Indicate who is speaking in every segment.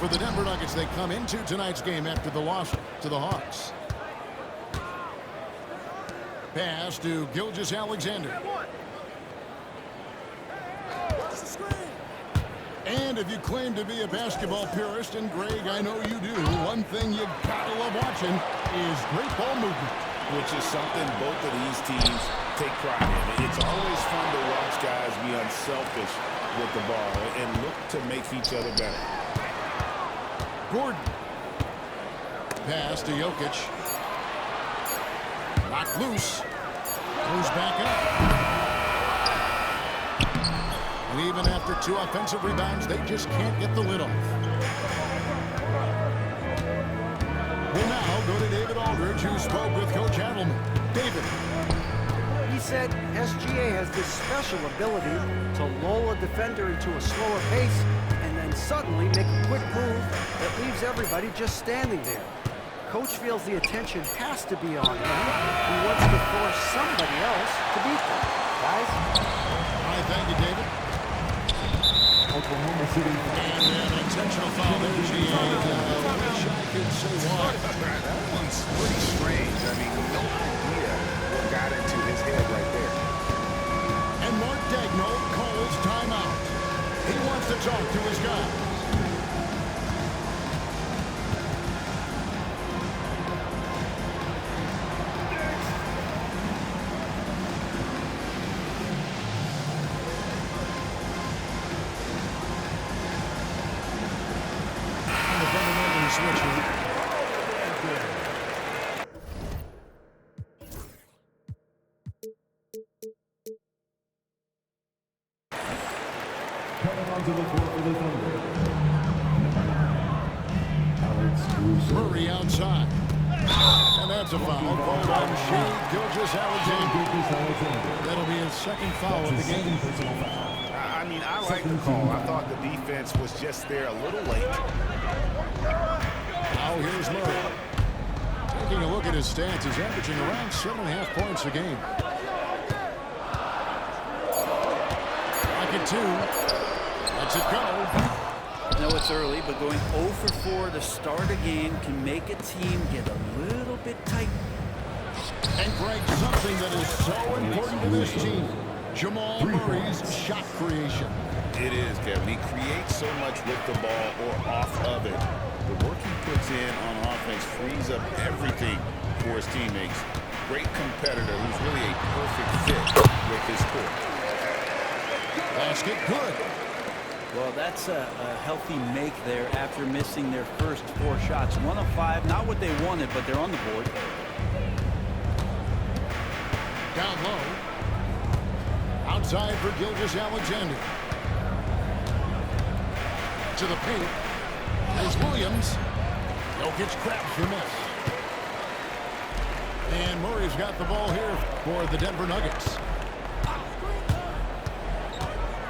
Speaker 1: For the Denver Nuggets, they come into tonight's game after the loss to the Hawks. Pass to Gilgeous-Alexander. And if you claim to be a basketball purist, and Greg, I know you do, one thing you gotta love watching is great ball movement.
Speaker 2: Which is something both of these teams take pride in. It's always fun to watch guys be unselfish with the ball and look to make each other better.
Speaker 1: Gordon. Pass to Jokic. Knocked loose. Goes back up. And even after 2 offensive rebounds, they just can't get the lid off. We'll now go to David Aldridge, who spoke with Coach Adelman. David.
Speaker 3: He said SGA has this special ability to lull a defender into a slower pace and then suddenly make a quick move that leaves everybody just standing there. Coach feels the attention has to be on him. He wants to force somebody else to beat them. Guys?
Speaker 1: All right, thank you, David.
Speaker 4: Oklahoma City.
Speaker 1: And an intentional foul there. I wish I could say why.
Speaker 2: That one's pretty strange. I mean, no idea what got into his head right there.
Speaker 1: And Mark Daigneault calls timeout. He wants to talk to his guys. Murray outside. And that's a foul called on Shai Gilgeous-Alexander. That'll be his second foul of the game.
Speaker 2: I mean, I like the call. I thought the defense was just there a little late.
Speaker 1: Now here's Murray. Taking a look at his stats, he's averaging around 7.5 points a game. Like it 2. Lets it go.
Speaker 5: I know it's early, but going 0 for 4 to start a game can make a team get a little bit tight.
Speaker 1: And Greg, something that is so important to this team, Jamal Murray's shot creation.
Speaker 2: It is, Kevin. He creates so much with the ball or off of it. The work he puts in on offense frees up everything for his teammates. Great competitor who's really a perfect fit with his court.
Speaker 1: Basket good.
Speaker 5: Well, that's a healthy make there after missing their first 4 shots. 1 of 5, not what they wanted, but they're on the board.
Speaker 1: Down low. Outside for Gilgeous-Alexander. To the paint. As Williams. Jokic cracks the miss. And Murray's got the ball here for the Denver Nuggets.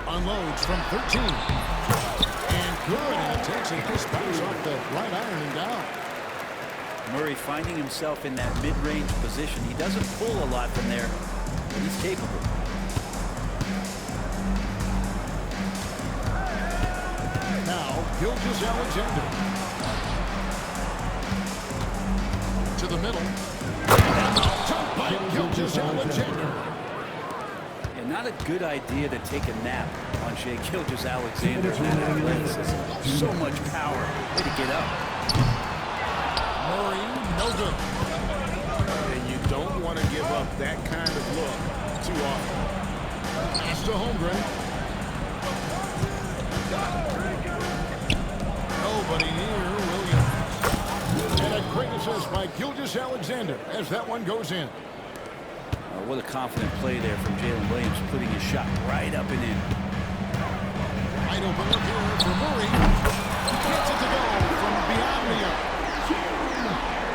Speaker 1: Unloads from 13. And good. And it takes a nice bounce off the right iron and down.
Speaker 5: Murray finding himself in that mid-range position. He doesn't pull a lot from there, but he's capable.
Speaker 1: Now, Gilgeous-Alexander. To the middle. Top by Gilgeous-Alexander.
Speaker 5: And not a good idea to take a nap on Shai Gilgeous-Alexander. That athleticism, so much power. Way to get up.
Speaker 1: Murray, no good.
Speaker 2: And you don't want to give up that kind of look too often.
Speaker 1: Pass to Holmgren. Nobody near Williams. And a great assist by Gilgeous-Alexander as that one goes in.
Speaker 5: What a confident play there from Jalen Williams, putting his shot right up and in.
Speaker 1: Wide open look here for Murray. He gets it to go from beyond the arc.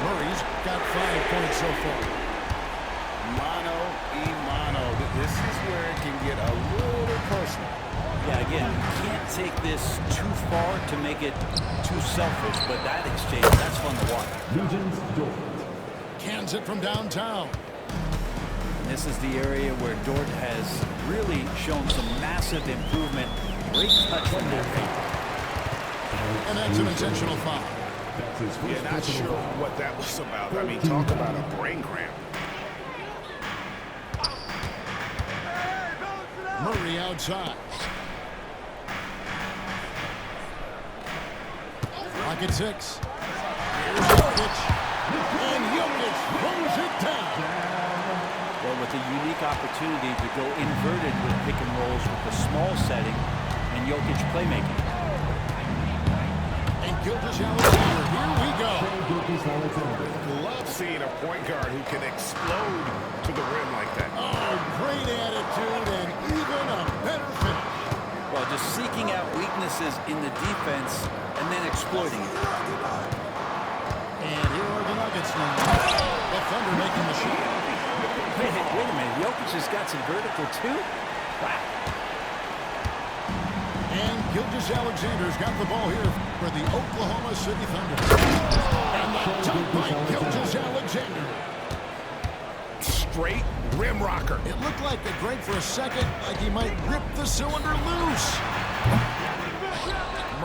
Speaker 1: Murray's got 5 points so far.
Speaker 2: Mano y mano. This is where it can get a little personal.
Speaker 5: Yeah, again, you can't take this too far to make it too selfish, but that exchange, that's fun to watch.
Speaker 1: Cans it from downtown.
Speaker 5: This is the area where Dort has really shown some massive improvement. Great touch from that range.
Speaker 1: And That's an intentional foul.
Speaker 2: Yeah, not sure what that was about. I mean, talk about a brain cramp.
Speaker 1: Murray outside. Clock at 6. Here's Jokic. And Jokic pulls it down.
Speaker 5: Well, with a unique opportunity to go inverted with pick and rolls with the small setting and Jokic playmaking.
Speaker 1: And Gilgeous-Alexander, here we go.
Speaker 2: Love seeing a point guard who can explode to the rim like that.
Speaker 1: Oh, great attitude and even a better finish.
Speaker 5: Well, just seeking out weaknesses in the defense and then exploiting it.
Speaker 1: And here are the Nuggets now. The Thunder making the shot.
Speaker 5: Wait a minute. Jokic has got some vertical, too? Wow.
Speaker 1: And Gilgeous-Alexander's got the ball here for the Oklahoma City Thunder. And the dunk by Gilgeous-Alexander.
Speaker 2: Straight rim rocker.
Speaker 1: It looked like a Greg for a second, like he might rip the cylinder loose.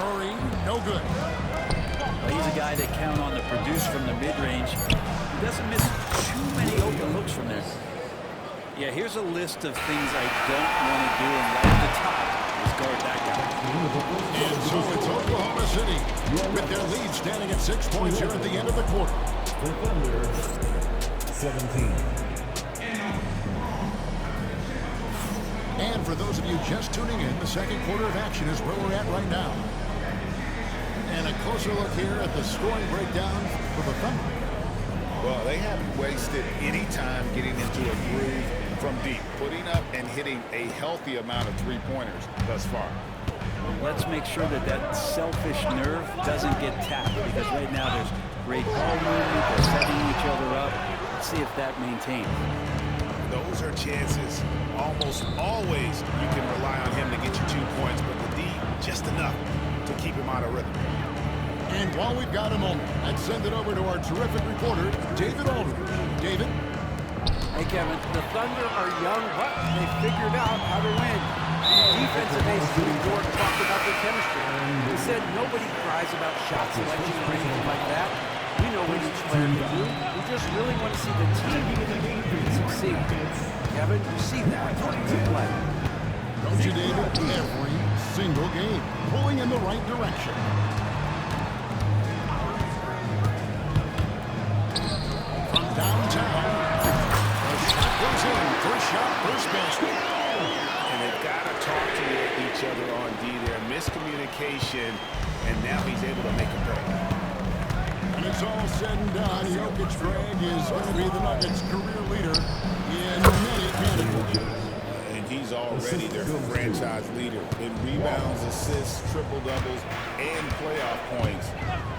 Speaker 1: Murray, no good.
Speaker 5: Well, he's a guy that count on to produce from the mid-range. He doesn't miss too many open looks from there. Yeah, here's a list of things I don't want to do, and right at the top is guard that guy.
Speaker 1: And so it's Oklahoma City with their lead standing at 6 points here at the end of the quarter.
Speaker 4: 17.
Speaker 1: And for those of you just tuning in, the second quarter of action is where we're at right now. And a closer look here at the scoring breakdown for the Thunder.
Speaker 2: Well, they haven't wasted any time getting into a groove from deep, putting up and hitting a healthy amount of three-pointers thus far.
Speaker 5: Let's make sure that that selfish nerve doesn't get tapped, because right now there's great ball movement, they're setting each other up. Let's see if that maintains.
Speaker 2: Those are chances. Almost always you can rely on him to get you 2 points, but the D, just enough to keep him out of rhythm.
Speaker 1: And while we've got a moment, let's send it over to our terrific reporter, David Aldridge. David?
Speaker 3: Hey, Kevin, the Thunder are young, but they figured out how to win. Defensive ace Steve Ward talked about their chemistry. He said nobody cries about shot selection or anything like that. We know what each player can do. We just really want to see the team succeed. Kevin, you see that in play.
Speaker 1: Don't you, David? Every single game, pulling in the right direction. From downtown, the shot goes in. First shot, first basket.
Speaker 2: And they've got to talk to each other on D there. Miscommunication, and now he's able to make a play.
Speaker 1: When it's all said and done, Jokic, Greg, is going to be the Nuggets' career leader in many categories.
Speaker 2: And he's already their franchise leader in rebounds, assists, triple-doubles, and playoff points,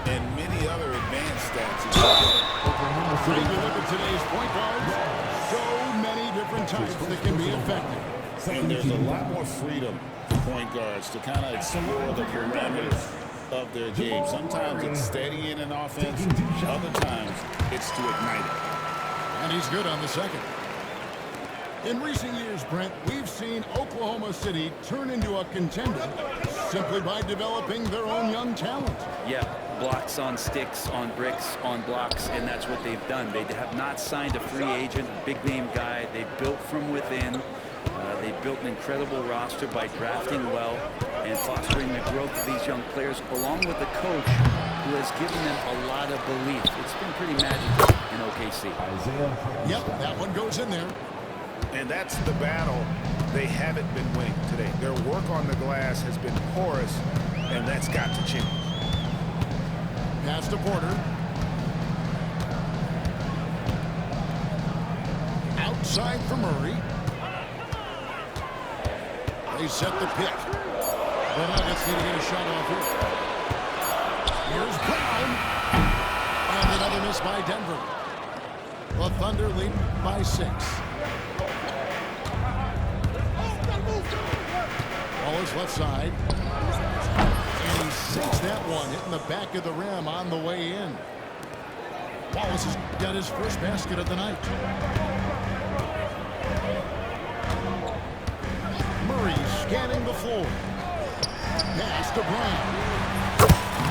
Speaker 2: and many other advanced stats.
Speaker 1: Take a look at today's point guards. So many different types that can be effective.
Speaker 2: And there's a lot more freedom for point guards to kind of explore the parameters of their game. Sometimes it's steadying an offense, other times it's to ignite it.
Speaker 1: And he's good on the second. In recent years, Brent, we've seen Oklahoma City turn into a contender simply by developing their own young talent.
Speaker 5: Yeah, blocks on sticks, on bricks, on blocks, and that's what they've done. They have not signed a free agent, a big-name guy. They built from within. They built an incredible roster by drafting well and fostering the growth of these young players, along with the coach who has given them a lot of belief. It's been pretty magical in OKC.
Speaker 1: Yep, that one goes in there.
Speaker 2: And that's the battle they haven't been winning today. Their work on the glass has been porous, and that's got to change.
Speaker 1: Pass to Porter. Outside for Murray. They set the pick. The Nuggets need to get a shot off here. Here's Brown. And another miss by Denver. The Thunder lead by 6. Ball is left side. And he sinks that one, hitting the back of the rim on the way in. Wallace has got his first basket of the night. Murray scanning the floor. Pass to Brown.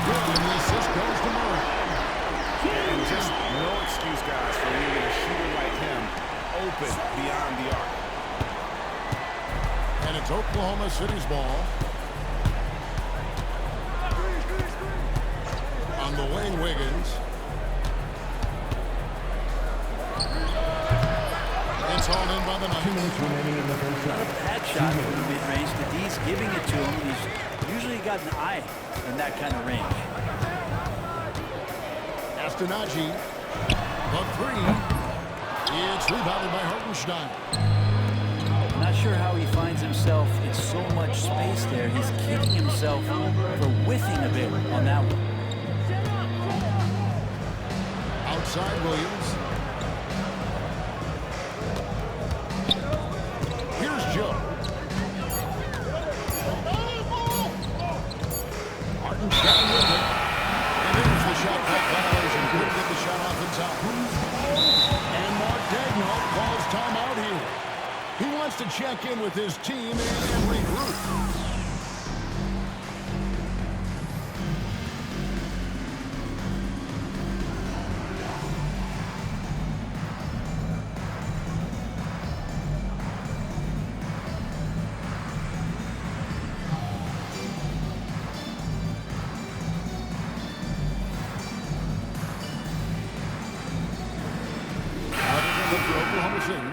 Speaker 1: good, and the assist goes to Murray.
Speaker 2: And just no excuse, guys, for leaving a shooter like him open beyond the arc.
Speaker 1: And it's Oklahoma City's ball. On the wing, Wiggins. It's hauled in by the Knights.
Speaker 4: 2 minutes remaining in the first
Speaker 5: Not a
Speaker 4: half.
Speaker 5: bad shot from the mid-range. The D's giving it to him. He's usually got an eye in that kind of range.
Speaker 1: Astanaji, the three. It's rebounded by Hartenstein.
Speaker 5: I'm not sure how he finds himself in so much space there. He's kicking himself for whiffing a bit on that one.
Speaker 1: Outside Williams. Here's Joe. Hartenstein with it. And there's the shot clock violation. Couldn't get the shot off in time. And Mark Daigneault calls timeout here. He wants to check in with his team and regroup. For Oklahoma City.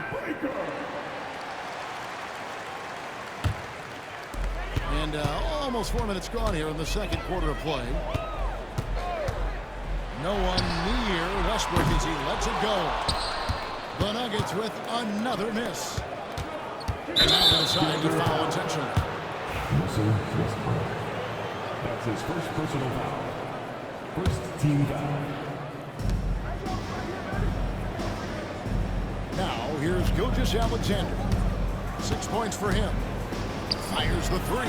Speaker 1: And almost 4 minutes gone here in the second quarter of play. No one near Westbrook as he lets it go. The Nuggets with another miss. And now they decide to foul intentionally.
Speaker 4: That's his first personal foul. First team foul.
Speaker 1: Now, here's Gilgeous Alexander. 6 points for him. Fires the three.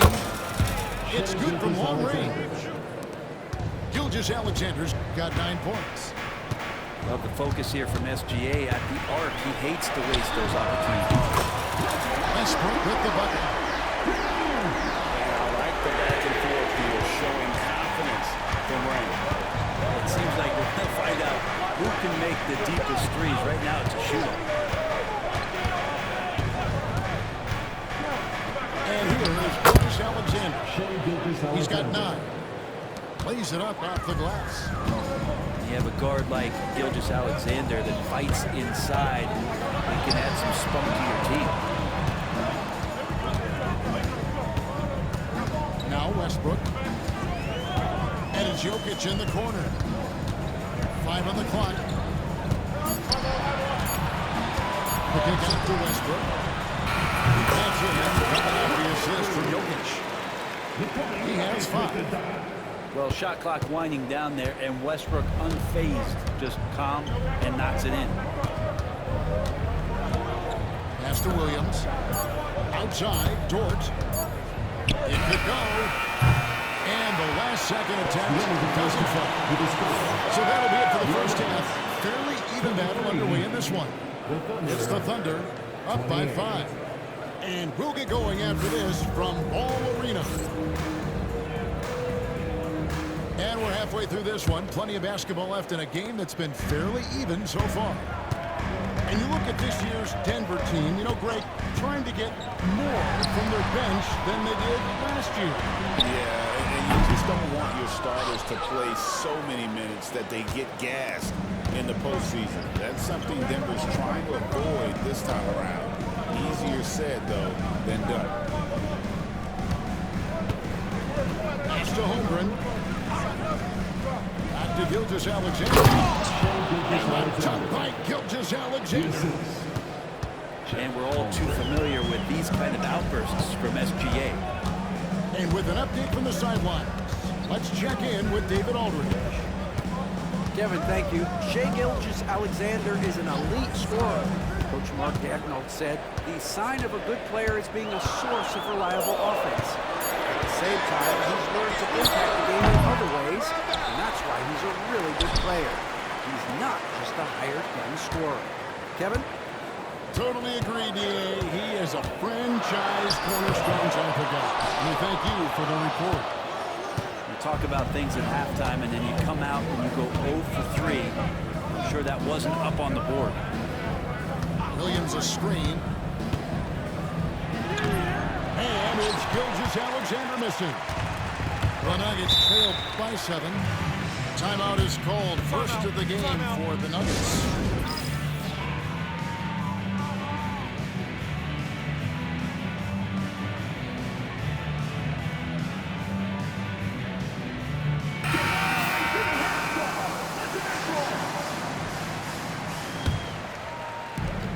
Speaker 1: It's good from long range. Gilgeous Alexander's got 9 points.
Speaker 5: Well, the focus here from SGA at the arc. He hates to waste those opportunities.
Speaker 1: Westbrook with the bucket.
Speaker 2: And I like the back and forth here, showing confidence from Rain.
Speaker 5: It seems like we're going to find out who can make the deepest threes. Right now, it's a shooter.
Speaker 1: And here is Gilgeous Alexander. He's got 9. Plays it up off the glass.
Speaker 5: You have a guard like Gilgeous Alexander that fights inside. He can add some spunk to your team.
Speaker 1: Now Westbrook. And it's Jokic in the corner. 5 on the clock. The kick out to Westbrook. That's it. Coming out the assist from Jokic. He has 5.
Speaker 5: Well, shot clock winding down there, and Westbrook unfazed, just calm and knocks it in.
Speaker 1: Pass to Williams. Outside, Dort. It could go. And the last second attempt doesn't fall. So that'll be it for the first half. Fairly even battle underway in this one. It's the Thunder up by 5. And we'll get going after this from Ball Arena. And we're halfway through this one. Plenty of basketball left in a game that's been fairly even so far. And you look at this year's Denver team, you know, Greg, trying to get more from their bench than they did last year.
Speaker 2: Yeah, and you just don't want your starters to play so many minutes that they get gassed in the postseason. That's something Denver's trying to avoid this time around. Easier said, though, than done.
Speaker 1: Pass to Holmgren. Back to Gilgeous Alexander. Top by Gilgeous Alexander.
Speaker 5: And we're all too familiar with these kind of outbursts from SGA.
Speaker 1: And with an update from the sidelines, let's check in with David Aldridge.
Speaker 3: Kevin, thank you. Shai Gilgeous-Alexander is an elite scorer. Coach Mark Daigneault said the sign of a good player is being a source of reliable offense. At the same time, he's learned to impact the game in other ways, and that's why he's a really good player. He's not just a hired gun scorer. Kevin?
Speaker 1: Totally agree, D.A. He is a franchise cornerstone type of guy. We thank you for the report.
Speaker 5: You talk about things at halftime, and then you come out and you go 0 for 3. I'm sure that wasn't up on the board.
Speaker 1: Williams a screen. And it's Gilgeous-Alexander missing. The Nuggets trail by 7. Timeout is called. First of the game for the Nuggets.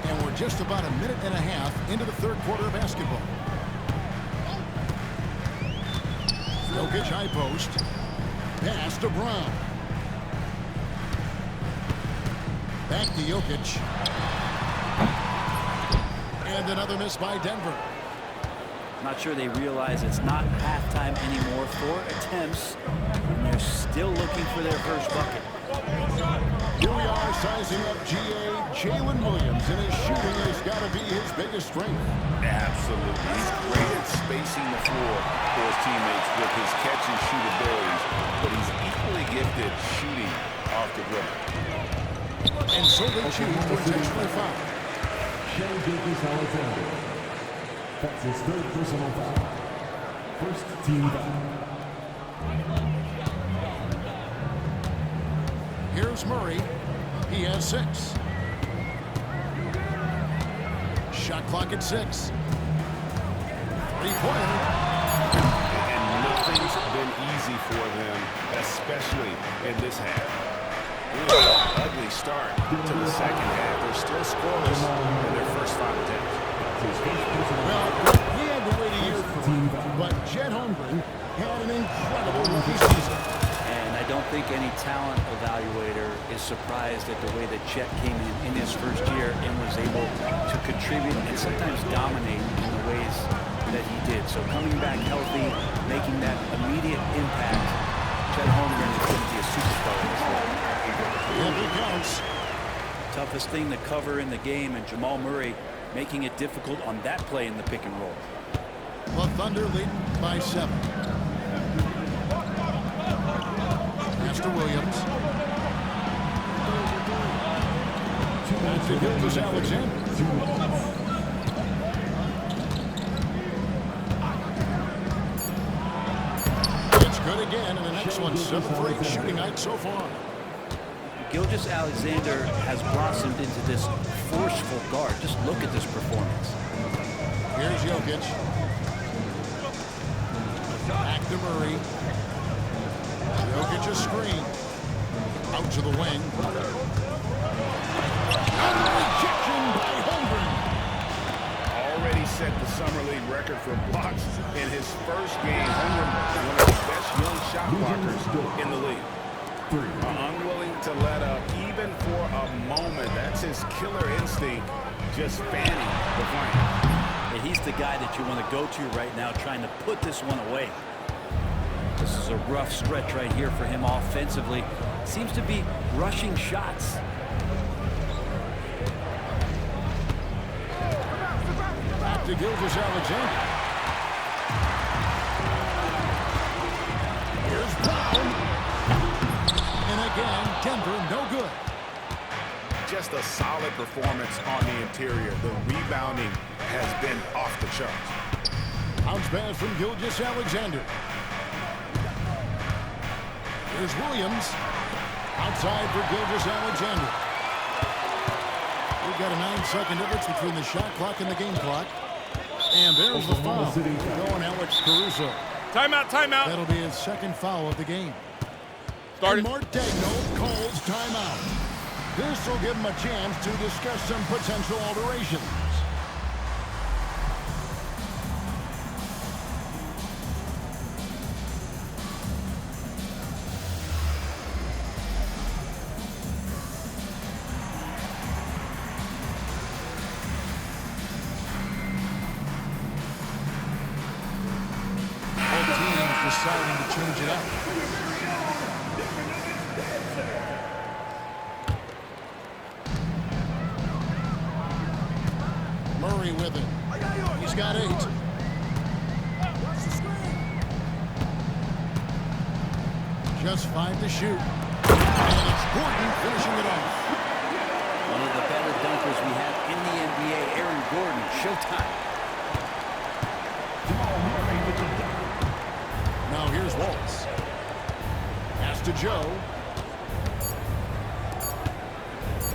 Speaker 1: And we're just about a minute and a half into the third quarter of basketball. Jokic high post. Pass to Brown. Back to Jokic. And another miss by Denver.
Speaker 5: Not sure they realize it's not halftime anymore. 4 attempts, and they're still looking for their first bucket.
Speaker 1: Here we are sizing up GA Jalen Williams, and his shooting has got to be his biggest strength.
Speaker 2: Absolutely. He's great at spacing the floor for his teammates with his catch and shoot abilities, but he's equally gifted shooting off the dribble.
Speaker 1: And so they choose to intentionally foul.
Speaker 4: Gilgeous-Alexander. That's his third personal foul. First team foul.
Speaker 1: Here's Murray. He has 6. Shot clock at 6. Three-pointer.
Speaker 2: And nothing's been easy for them, especially in this half. Ugly start to the second half. They're still scoreless in their first 5 attempts.
Speaker 1: Well, he had to wait a year for it, but Chet Holmgren had an incredible rookie season.
Speaker 5: And I don't think any talent evaluator is surprised at the way that Chet came in his first year and was able to contribute and sometimes dominate in the ways that he did. So coming back healthy, making that immediate impact, Chet Holmgren is going to be a superstar in this league.
Speaker 1: Every counts.
Speaker 5: Toughest thing to cover in the game, and Jamal Murray making it difficult on that play in the pick and roll.
Speaker 1: The Thunder leading by 7. Pass to Williams. Back to Gilgeous-Alexander. It's good again, and the next one 7 for 8 shooting night so far.
Speaker 5: Gilgeous-Alexander has blossomed into this forceful guard. Just look at this performance.
Speaker 1: Here's Jokic. Back to Murray. Jokic a screen. Out to the wing. And rejection by Holmgren.
Speaker 2: Already set the summer league record for blocks in his first game. Holmgren, one of the best young shot blockers in the league. Unwilling to let up even for a moment. That's his killer instinct, just fanning the flame.
Speaker 5: And he's the guy that you want to go to right now, trying to put this one away. This is a rough stretch right here for him offensively. Seems to be rushing shots.
Speaker 1: Back to Gilgeous-Alexander. Here's Brown. And again, Denver no good.
Speaker 2: Just a solid performance on the interior. The rebounding has been off the charts.
Speaker 1: Bounce pass from Gilgeous-Alexander. Here's Williams. Outside for Gilgeous-Alexander. We've got a 9-second difference between the shot clock and the game clock. And there's the foul. Going Alex Caruso.
Speaker 6: Timeout, timeout.
Speaker 1: That'll be his second foul of the game.
Speaker 6: Started.
Speaker 1: And Mark Daigneault calls timeout. This will give him a chance to discuss some potential alterations. Both teams deciding to change it up. Just 5 to shoot. And it's Gordon finishing it off.
Speaker 5: One of the better dunkers we have in the NBA, Aaron Gordon. Showtime.
Speaker 1: Now here's Wallace. Pass to Joe.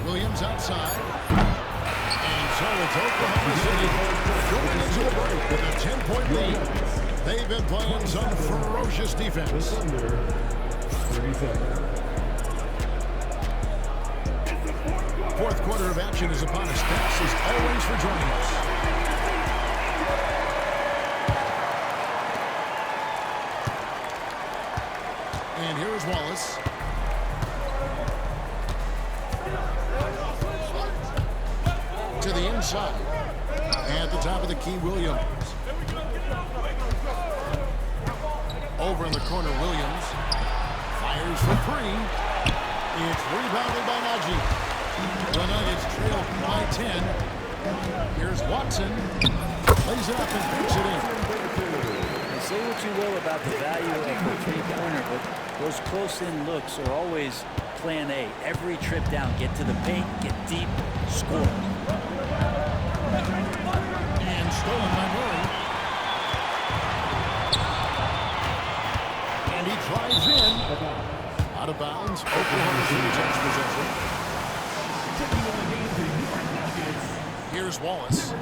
Speaker 1: Williams outside. And so it's Oklahoma City going into the break with a 10-point lead. They've been playing some ferocious defense. Fourth quarter of action is upon us. Thanks as always for joining us. And here is Wallace. To the inside. At the top of the key, Williams. Over in the corner, Williams. Fires for 3. It's rebounded by Najee. The Nuggets trail by 10. Here's Watson. Lays it up and puts it in.
Speaker 5: Say what you will about the value of the three-pointer, but those close-in looks are always plan A. Every trip down, get to the paint, get deep, score.
Speaker 1: And stolen by Murray. And he drives in. Out of bounds. Oklahoma City takes possession. Here's Wallace.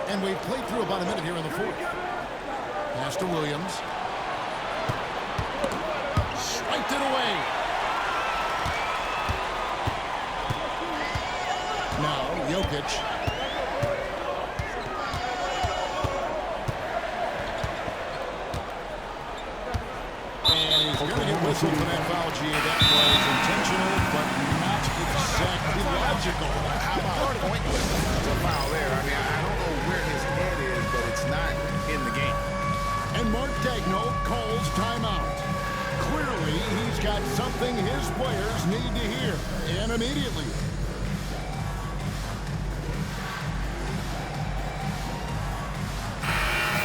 Speaker 1: And we've played through about a minute here in the fourth. Pass to Williams. Swiped it away. Now, Jokic. And he's going to get whistled for that foul, G. That was intentional, but not exactly logical.
Speaker 2: How about pointless? It's a foul there. I mean, I don't know where his head is, but it's not in the game.
Speaker 1: And Mark Daigneault calls timeout. Clearly, he's got something his players need to hear, and immediately.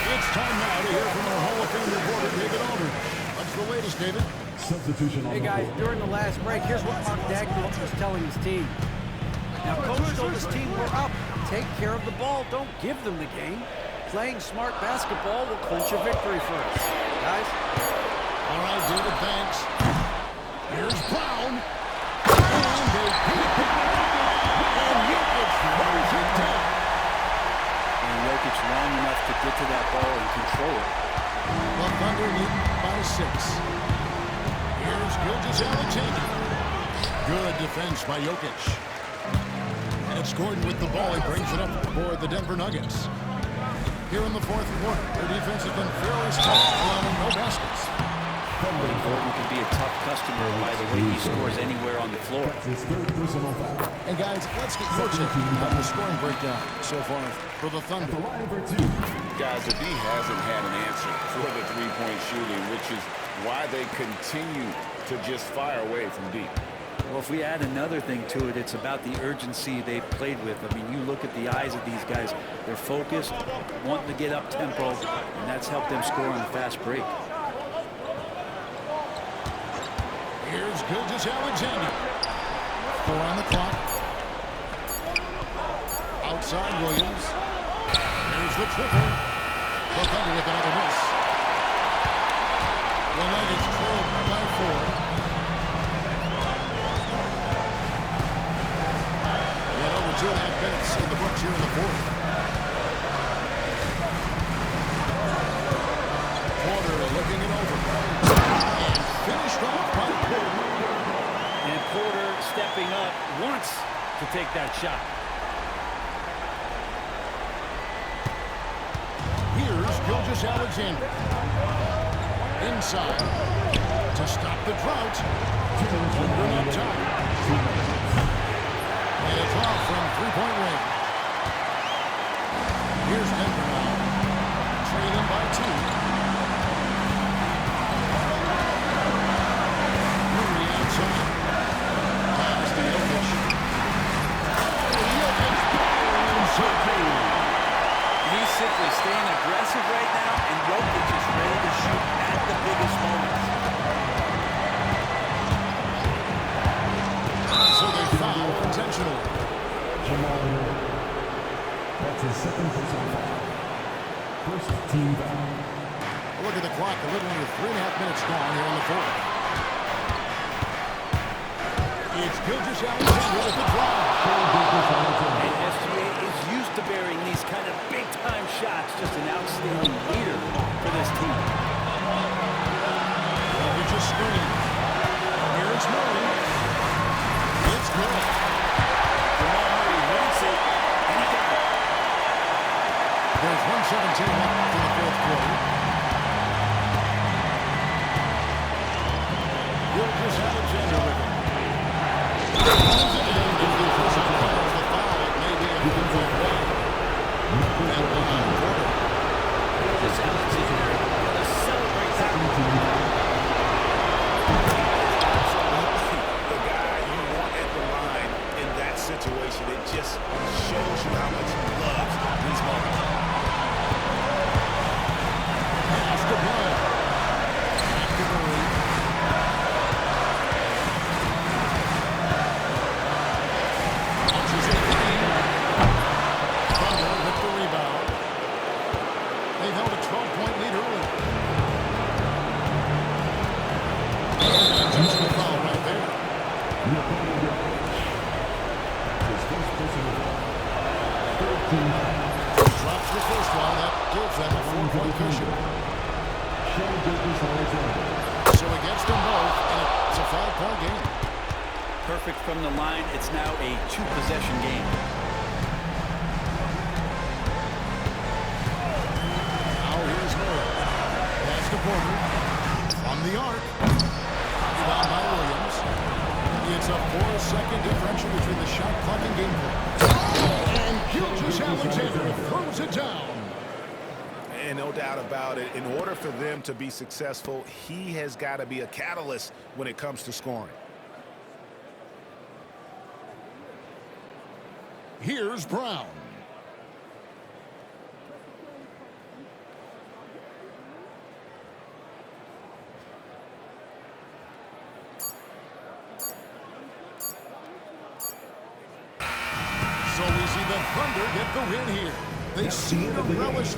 Speaker 1: It's time now to hear from our Hall of Fame reporter, David Aldridge. What's the latest, David?
Speaker 4: Substitution on
Speaker 3: Hey
Speaker 4: the
Speaker 3: guys,
Speaker 4: floor.
Speaker 3: during the last break, here's what Mark Daigneault was telling his team. Now, coach told his team, we're up. Take care of the ball. Don't give them the game. Playing smart basketball will clinch a victory for us. Guys?
Speaker 1: All right, David, thanks. Here's Brown. And they pick it. And Jokic throws it down.
Speaker 5: And Jokic long enough to get to that ball and control it.
Speaker 1: The Thunder lead by 6. Here's Gilgeous-Alexander. Good defense by Jokic. And it's Gordon with the ball. He brings it up for the Denver Nuggets. Here in the fourth quarter, their defense has been fairly strong, allowing no baskets.
Speaker 5: Gordon can be a tough customer by the way he scores anywhere on the floor.
Speaker 4: His third personal foul.
Speaker 1: And guys, let's get your take on the scoring breakdown so far for the Thunder.
Speaker 4: The line for 2.
Speaker 2: Guys, the D hasn't had an answer for the three-point shooting, which is why they continue to just fire away from deep.
Speaker 5: Well, if we add another thing to it, it's about the urgency they've played with. I mean, you look at the eyes of these guys. They're focused, wanting to get up tempo, and that's helped them score on the fast break.
Speaker 1: Here's Gilgeous-Alexander. 4 on the clock. Outside Williams. Here's the triple. The Thunder with another miss. The Nuggets trailed by 4. And over 2.5 minutes in the books here in the fourth. Porter looking it over. And finished off by Porter.
Speaker 5: And Porter stepping up wants to take that shot.
Speaker 1: Here's Gilgeous-Alexander. Inside. To stop the drought. Gordon on top. And a draw from three-point range. Here's Denver now. Trailing by 2. Murray outside. Pass to Jokic. Jokic.
Speaker 5: staying aggressive right now, and Jokic is ready to shoot at the biggest moments.
Speaker 1: So they foul intentionally.
Speaker 4: Jamal Murray. That's his second personal foul. First team foul.
Speaker 1: Look at the clock. A little under 3.5 minutes gone here in the fourth. It's Gilgeous-Alexander with the drive.
Speaker 5: And SGA is used to bearing these kind of big-time shots. Just an outstanding leader for this team.
Speaker 1: Gilgeous screen. Here's Murray. It's good.
Speaker 5: Jamal Murray wants it, and he got it.
Speaker 1: There's 1:17 left in the fourth quarter. Gilgeous-Alexander with it.
Speaker 2: Situation, it just shows you how much he loves these moments.
Speaker 1: Pass to Bryant. Back to Murray. Launches it clean. Thunder with the rebound. They've held a 12-point lead early. And just a foul right there. Drops the first one. That gives them a 4-point cushion. So he gets them both, and it's a 5-point game.
Speaker 5: Perfect from the line. It's now a 2-possession game.
Speaker 1: Now here's Murray. Pass to Porter. From the arc. Rebound by Williams. It's a 4-second differential between the shot clock and game clock. And Gilgeous-Alexander throws it down.
Speaker 2: And no doubt about it, in order for them to be successful, he has got to be a catalyst when it comes to scoring.
Speaker 1: Here's Brown. So we see the Thunder get the win here. They seem to relish